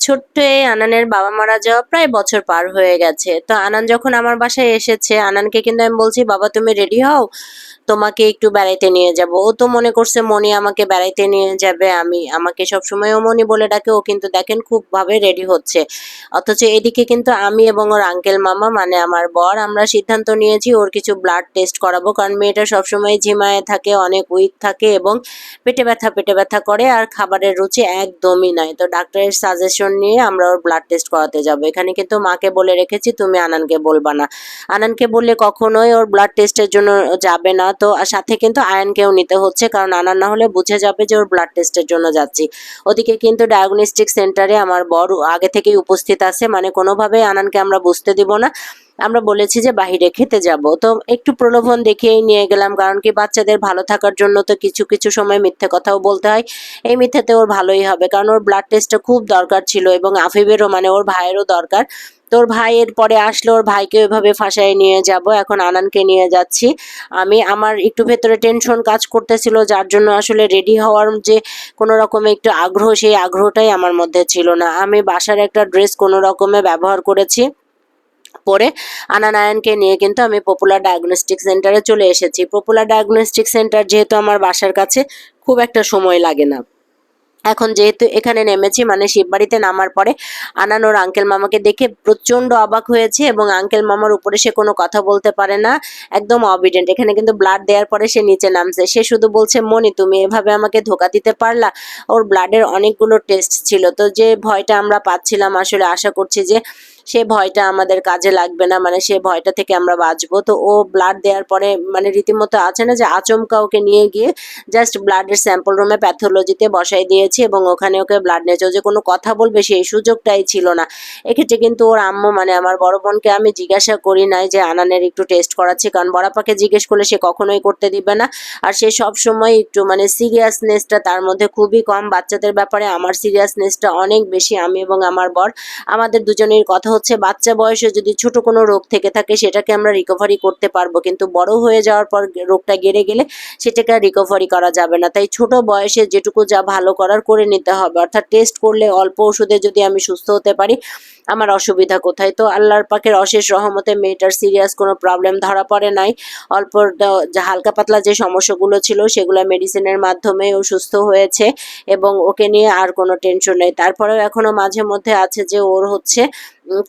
ছোট্ট এই আনানের বাবা মারা যাওয়া প্রায় বছর পার হয়ে গেছে। তো আনান যখন আমার বাসায় এসেছে, আনানকে কিন্তু আমি বলছি, "বাবা তুমি রেডি হও, তোমাকে একটু বেড়াইতে নিয়ে যাব।" ও তো মনে করছে মনি আমাকে বেড়াইতে নিয়ে যাবে। আমাকে সবসময় ও মনি বলে ডাকে। ও কিন্তু দেখেন খুব ভাবে রেডি হচ্ছে। অথচ এদিকে কিন্তু আমি এবং ওর আঙ্কেল মামা মানে আমার বর আমরা সিদ্ধান্ত নিয়েছি ওর কিছু ব্লাড টেস্ট করাবো। কারণ মেয়েটা সবসময় ঝিমায়ে থাকে, অনেক উইক থাকে এবং পেটে ব্যথা করে আর খাবারের রুচি একদমই নাই। তো ডাক্তারের সাজেশন নিয়ে আমরা ওর ব্লাড টেস্ট করাতে যাবো। এখানে কিন্তু মাকে বলে রেখেছি তুমি আনানকে বলবা না। আনানকে বললে কখনোই ওর ব্লাড টেস্টের জন্য যাবে না। তো সাথে কিন্তু আয়ানকেও নিতে হচ্ছে, কারণ আনান না হলে বুঝে যাবে যে ওর ব্লাড টেস্টের জন্য যাচ্ছি। ওদিকে কিন্তু ডায়াগনস্টিক সেন্টারে আমার বর আগে থেকেই উপস্থিত আছে, মানে কোনোভাবেই আনানকে আমরা বুঝতে দিব না। আমরা বলেছি যে বাহিরে খেতে যাব। তো একটু প্রলোভন দেখিয়েই নিয়ে গেলাম, কারণ কি বাচ্চাদের ভালো থাকার জন্য তো কিছু কিছু সময় মিথ্যে কথাও বলতে হয়। এই মিথ্যেতে ওর ভালোই হবে, কারণ ওর ব্লাড টেস্টটা খুব দরকার ছিল এবং আফিফেরও মানে ওর ভাইয়েরও দরকার। তো ওর ভাইয়ের পরে আসলে ওর ভাইকে ওইভাবে ফাঁসায় নিয়ে যাব। এখন আনানকে নিয়ে যাচ্ছি। আমার একটু ভেতরে টেনশন কাজ করতেছিল, যার জন্য আসলে রেডি হওয়ার যে কোনো রকমে একটু আগ্রহ, সেই আগ্রহটাই আমার মধ্যে ছিল না। আমি বাসার একটা ড্রেস কোনো রকমে ব্যবহার করেছি। পরে আনান আয়ানকে নিয়ে কিন্তু আমি পপুলার ডায়াগনস্টিক সেন্টারে চলে এসেছি। পপুলার ডায়াগনস্টিক সেন্টার যেহেতু আমার বাসার কাছে, খুব একটা সময় লাগে না। এখন যেহেতু এখানে নেমেছি মানে শিববাড়িতে নামার পরে আনান ওর আঙ্কেল মামাকে দেখে প্রচন্ড অবাক হয়েছে এবং আঙ্কেল মামার উপরে সে কোনো কথা বলতে পারে না, একদম অবিডেন্ট। এখানে কিন্তু ব্লাড দেওয়ার পরে সে নিচে নামছে। সে শুধু বলছে, মনি তুমি এভাবে আমাকে ধোকা দিতে পারলা। ওর ব্লাডের অনেকগুলো টেস্ট ছিল, তো যে ভয়টা আমরা পাচ্ছিলাম আসলে আশা করছি যে সে ভয়টা আমাদের কাজে লাগবে না, মানে সে ভয়টা থেকে আমরা বাঁচবো। তো ও ব্লাড দেওয়ার পরে মানে রীতিমতো আছে না যে আচমকা ওকে নিয়ে গিয়ে জাস্ট ব্লাডের স্যাম্পল রুমে প্যাথোলজিতে বসাই দিয়েছি এবং ওখানে ওকে ব্লাড নিয়েছে। ও যে কোনো কথা বলবে সেই সুযোগটাই ছিল না। এক্ষেত্রে কিন্তু ওর আম্মু মানে আমার বড় বোনকে আমি জিজ্ঞাসা করি নাই যে আনানের একটু টেস্ট করাচ্ছি, কারণ বড়াপাকে জিজ্ঞেস করলে সে কখনোই করতে দিবে না। আর সে সবসময় একটু মানে সিরিয়াসনেসটা তার মধ্যে খুবই কম। বাচ্চাদের ব্যাপারে আমার সিরিয়াসনেসটা অনেক বেশি। আমি এবং আমার বর আমাদের দুজনের কথা হচ্ছে বাচ্চা বয়সে যদি ছোট কোনো রোগ থেকে থাকে সেটাকে আমরা রিকভারি করতে পারবো, কিন্তু বড় হয়ে যাওয়ার পর রোগটা গেড়ে গেলে সেটাকে আর রিকভারি করা যাবে না। তাই ছোট বয়সে যেটুকু যা ভালো করার করে নিতে হবে। অর্থাৎ টেস্ট করলে অল্প ওষুধে যদি আমি সুস্থ হতে পারি, আমার অসুবিধা কোথায়? তো আল্লাহর পাকের অশেষ রহমতে মেয়েটার সিরিয়াস কোনো প্রবলেম ধরা পড়ে নাই। অল্প যা হালকা পাতলা যে সমস্যাগুলো ছিল সেগুলো মেডিসিনের মাধ্যমে ও সুস্থ হয়েছে এবং ওকে নিয়ে আর কোনো টেনশন নেই। তারপরেও এখনো মাঝে মধ্যে আছে যে ওর হচ্ছে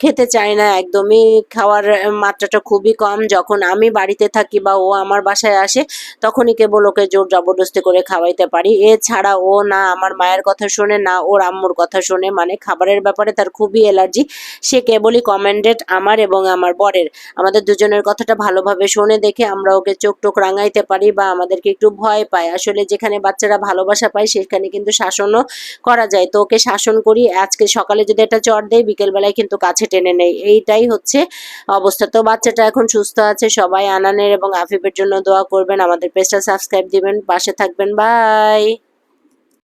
খেতে চায় না একদমই। খাওয়ার মাত্রাটা খুবই কম। যখন আমি বাড়িতে থাকি বা ও আমার বাসায় আসে তখনই কেবল ওকে জোর জবরদস্তি করে খাওয়াইতে পারি। এছাড়া ও না আমার মায়ের কথা শোনে, না ওর আম্মুর কথা শোনে। মানে খাবারের ব্যাপারে তার খুবই অ্যালার্জি। সে কেবলই কমান্ডেড আমার এবং আমার বরের। আমাদের দুজনের কথাটা ভালোভাবে শোনে দেখে আমরা ওকে চোখ টোক রাঙাইতে পারি বা আমাদেরকে একটু ভয় পায়। আসলে যেখানে বাচ্চারা ভালোবাসা পায় সেখানে কিন্তু শাসনও করা যায়। তো ওকে শাসন করি। আজকে সকালে যদি একটা চড় দেই বিকেলবেলায় কিন্তু কাছে টেনে নেই। এইটাই হচ্ছে অবস্থা। তো বাচ্চাটা এখন সুস্থ আছে। সবাই আনানের এবং আফিফের জন্য দোয়া করবেন। আমাদের পেজটা সাবস্ক্রাইব দিবেন, পাশে থাকবেন। বাই।